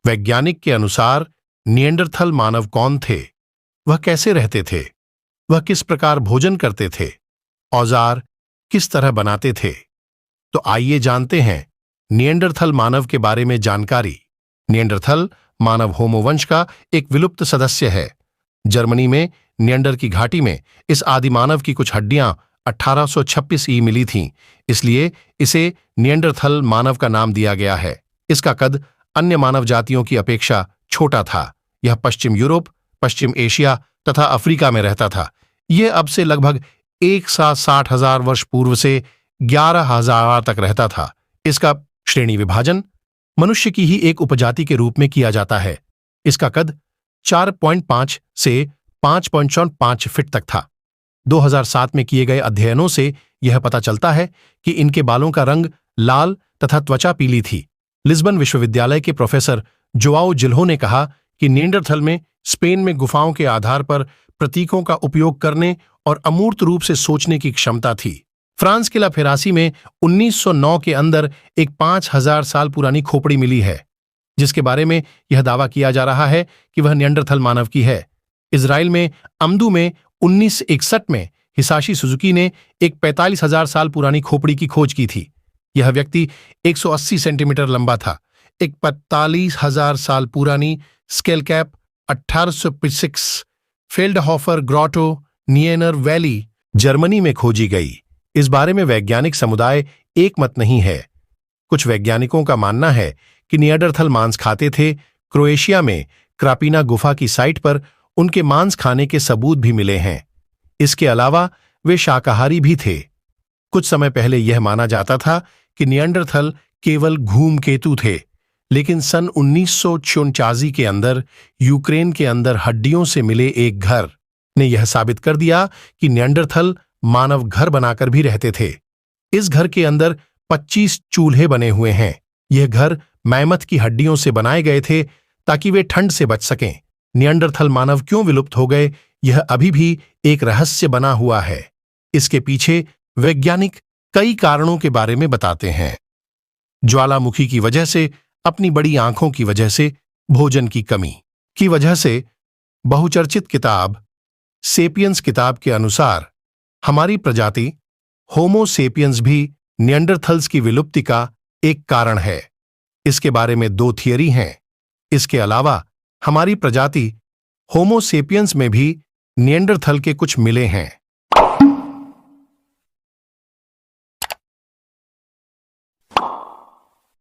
वैज्ञानिक के अनुसार निएंडरथल मानव कौन थे, वह कैसे रहते थे, वह किस प्रकार भोजन करते थे, औजार किस तरह बनाते थे। तो आइए जानते हैं निएंडरथल मानव के बारे में जानकारी। निएंडरथल मानव होमो वंश का एक विलुप्त सदस्य है। जर्मनी में निएंडर की घाटी में इस आदिमानव की कुछ हड्डियां 1826 ई मिली थीं, इसलिए इसे निएंडरथल मानव का नाम दिया गया है। इसका कद अन्य मानव जातियों की अपेक्षा छोटा था। यह पश्चिम यूरोप, पश्चिम एशिया तथा अफ्रीका में रहता था। यह अब से लगभग 160,000 वर्ष पूर्व से 11,000 तक रहता था। इसका श्रेणी विभाजन मनुष्य की ही एक उपजाति के रूप में किया जाता है। इसका कद 4.5 से 5.5 फीट तक था। 2007 में किए गए अध्ययनों से यह पता चलता है कि इनके बालों का रंग लाल तथा त्वचा पीली थी। लिस्बन विश्वविद्यालय के प्रोफेसर जोआओ जिल्हो ने कहा कि निएंडरथल में स्पेन में गुफाओं के आधार पर प्रतीकों का उपयोग करने और अमूर्त रूप से सोचने की क्षमता थी। फ्रांस के ला फेरासी में 1909 के अंदर एक 5000 साल पुरानी खोपड़ी मिली है, जिसके बारे में यह दावा किया जा रहा है कि वह निएंडरथल मानव की है। इजराइल में अम्दू में 1961 में हिसाशी सुजुकी ने एक 45,000 साल पुरानी खोपड़ी की खोज की थी। यह व्यक्ति 180 सेंटीमीटर लंबा था। एक 45,000 साल पुरानी स्केल कैप 1826 फेल्डहॉफर ग्रॉटो निएनर वैली जर्मनी में खोजी गई। इस बारे में वैज्ञानिक समुदाय एक मत नहीं है। कुछ वैज्ञानिकों का मानना है कि निएंडरथल मांस खाते थे। क्रोएशिया में क्रापीना गुफा की साइट पर उनके मांस खाने के सबूत भी मिले हैं। इसके अलावा वे शाकाहारी भी थे। कुछ समय पहले यह माना जाता था कि निएंडरथल केवल घूमकेतु थे, लेकिन सन 1949 के अंदर यूक्रेन के अंदर हड्डियों से मिले एक घर ने यह साबित कर दिया कि निएंडरथल मानव घर बनाकर भी रहते थे। इस घर के अंदर 25 चूल्हे बने हुए हैं। यह घर मैमथ की हड्डियों से बनाए गए थे ताकि वे ठंड से बच सकें। निएंडरथल मानव क्यों विलुप्त हो गए, यह अभी भी एक रहस्य बना हुआ है। इसके पीछे वैज्ञानिक कई कारणों के बारे में बताते हैं। ज्वालामुखी की वजह से, अपनी बड़ी आंखों की वजह से, भोजन की कमी की वजह से। बहुचर्चित किताब सेपियंस किताब के अनुसार हमारी प्रजाति होमो सेपियंस भी निएंडरथल्स की विलुप्ति का एक कारण है। इसके बारे में 2 थियरी हैं। इसके अलावा हमारी प्रजाति होमो सेपियंस में भी निएंडरथल के कुछ मिले हैं।